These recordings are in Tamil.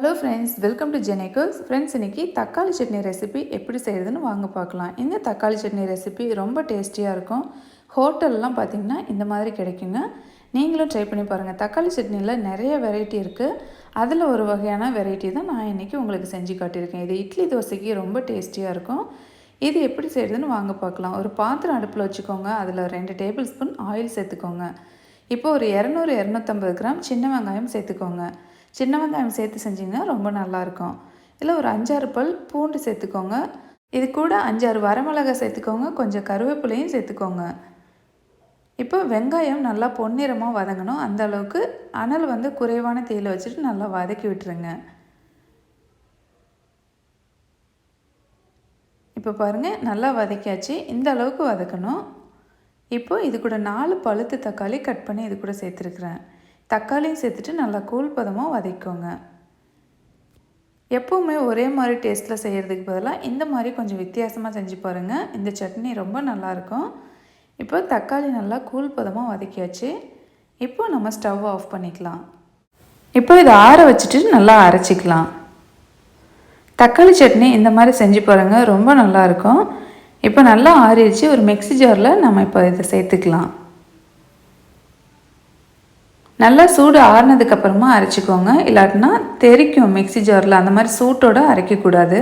Hello friends, welcome to Jenny Cooks. Friends, இன்னைக்கு தக்காளி சட்னி ரெசிபி எப்படி செய்யறதுன்னு வாங்க பார்க்கலாம். இந்த தக்காளி சட்னி ரெசிபி ரொம்ப டேஸ்டியா இருக்கும். ஹோட்டல்லாம் பாத்தீங்கன்னா இந்த மாதிரி கிடைக்குங்க. நீங்களும் ட்ரை பண்ணி பாருங்க. தக்காளி சட்னில நிறைய வெரைட்டி இருக்கு. அதுல ஒரு வகையான வெரைட்டி தான் நான் இன்னைக்கு உங்களுக்கு செஞ்சு காட்டியிருக்கேன். இது இட்லி தோசைக்கு ரொம்ப டேஸ்டியா இருக்கும். இது எப்படி செய்யறதுன்னு வாங்க பார்க்கலாம். ஒரு பாத்திரம் அடுப்புல வச்சுக்கோங்க. அதுல 2 டேபிள் ஸ்பூன் ஆயில் சேர்த்துக்கோங்க. இப்போ ஒரு 200-250 கிராம் சின்ன வெங்காயம் சேர்த்துக்கோங்க. சின்ன வெங்காயம் சேர்த்து செஞ்சிங்கன்னா ரொம்ப நல்லாயிருக்கும். இல்லை ஒரு 5-6 பல் பூண்டு சேர்த்துக்கோங்க. இது கூட 5-6 வரமிளகாய் சேர்த்துக்கோங்க. கொஞ்சம் கருவேப்பிலையும் சேர்த்துக்கோங்க. இப்போ வெங்காயம் நல்லா பொன்னிறமாக வதங்கணும். அந்த அளவுக்கு அனல் குறைவான தீயில வச்சுட்டு நல்லா வதக்கி விட்டுருங்க. இப்போ பாருங்கள், நல்லா வதக்கியாச்சு. இந்த அளவுக்கு வதக்கணும். இப்போ இது கூட 4 பழுத்து தக்காளி கட் பண்ணி இது கூட சேர்த்துருக்குறேன். தக்காளியும் சேர்த்துட்டு நல்லா கூழ் பதமாக வதக்கிக்கோங்க. எப்போவுமே ஒரே மாதிரி டேஸ்ட்டில் செய்கிறதுக்கு பதிலாக இந்த மாதிரி கொஞ்சம் வித்தியாசமாக செஞ்சு பாருங்கள். இந்த சட்னி ரொம்ப நல்லாயிருக்கும். இப்போ தக்காளி நல்லா கூழ் பதமாக வதக்கியாச்சு. இப்போ நம்ம ஸ்டவ் ஆஃப் பண்ணிக்கலாம். இப்போ இதை ஆற வச்சுட்டு நல்லா அரைச்சிக்கலாம். தக்காளி சட்னி இந்த மாதிரி செஞ்சு பாருங்கள், ரொம்ப நல்லாயிருக்கும். இப்போ நல்லா ஆறிடுச்சு. ஒரு மிக்ஸி ஜாரில் நம்ம இப்போ இதை சேர்த்துக்கலாம். நல்லா சூடு ஆறுனதுக்கப்புறமா அரைச்சிக்கோங்க. இல்லாட்டினா தெரிக்கும் மிக்ஸி ஜாரில். அந்த மாதிரி சூட்டோடு அரைக்கக்கூடாது.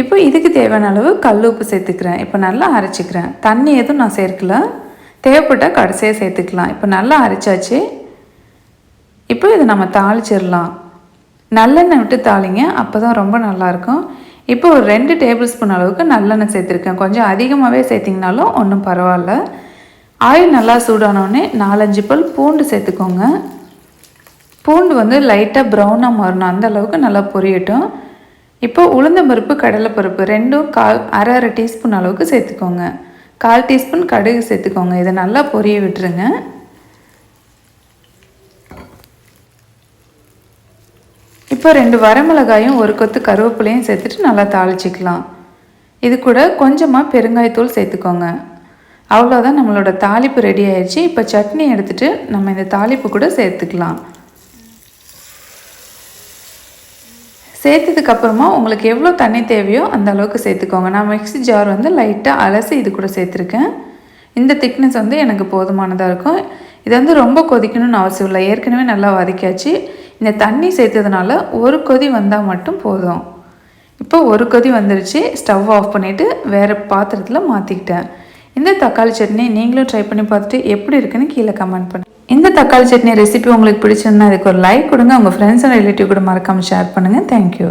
இப்போ இதுக்கு தேவையான அளவு கல் உப்பு சேர்த்துக்கிறேன். இப்போ நல்லா அரைச்சிக்கிறேன். தண்ணி எதுவும் நான் சேர்க்கல. தேவைப்பட்டால் கடைசியாக சேர்த்துக்கலாம். இப்போ நல்லா அரைச்சாச்சு. இப்போ இதை நம்ம தாளிச்சிடலாம். நல்லெண்ணெய் விட்டு தாளிங்க, அப்போ தான் ரொம்ப நல்லாயிருக்கும். இப்போ ஒரு 2 டேபிள் ஸ்பூன் அளவுக்கு நல்லெண்ணெய் சேர்த்துருக்கேன். கொஞ்சம் அதிகமாகவே சேர்த்திங்கனாலும் ஒன்றும் பரவாயில்ல. ஆயில் நல்லா சூடானோடனே 4-5 பல் பூண்டு சேர்த்துக்கோங்க. பூண்டு லைட்டாக ப்ரௌனாக மாறணும். அந்த அளவுக்கு நல்லா பொரியட்டும். இப்போ உளுந்தம்பருப்பு கடலைப்பருப்பு ரெண்டும் அரை டீஸ்பூன் அளவுக்கு சேர்த்துக்கோங்க. 1/4 டீஸ்பூன் கடுகு சேர்த்துக்கோங்க. இதை நல்லா பொரிய விட்டுருங்க. இப்போ 2 வரமிளகாயும் 1 கொத்து கருவேப்பிலையும் சேர்த்துட்டு நல்லா தாளிச்சிக்கலாம். இது கூட கொஞ்சமாக பெருங்காயத்தூள் சேர்த்துக்கோங்க. அவ்வளோதான், நம்மளோட தாளிப்பு ரெடி ஆயிடுச்சு. இப்போ சட்னி எடுத்துகிட்டு நம்ம இந்த தாளிப்பு கூட சேர்த்துக்கலாம். சேர்த்ததுக்கப்புறமா உங்களுக்கு எவ்வளோ தண்ணி தேவையோ அந்த அளவுக்கு சேர்த்துக்கோங்க. நான் மிக்ஸி ஜார் லைட்டாக அலசி இது கூட சேர்த்துருக்கேன். இந்த திக்னஸ் எனக்கு போதுமானதாக இருக்கும். இது ரொம்ப கொதிக்கணும்னு அவசியம் இல்லை. ஏற்கனவே நல்லா வதக்கியாச்சு. இந்த தண்ணி சேர்த்ததுனால ஒரு கொதி வந்தால் மட்டும் போதும். இப்போ ஒரு கொதி வந்துருச்சு. ஸ்டவ் ஆஃப் பண்ணிவிட்டு வேறு பாத்திரத்தில் மாற்றிக்கிட்டேன். இந்த தக்காளி சட்னி நீங்களும் ட்ரை பண்ணி பார்த்துட்டு எப்படி இருக்குன்னு கீழே கமெண்ட் பண்ணுங்கள். இந்த தக்காளி சட்னி ரெசிபி உங்களுக்கு பிடிச்சிருந்தா இதுக்கு ஒரு லைக் கொடுங்க. உங்கள் ஃப்ரெண்ட்ஸ் அண்ட் ரிலேட்டிவ் கூட மறக்காமல் ஷேர் பண்ணுங்கள். தேங்க்யூ.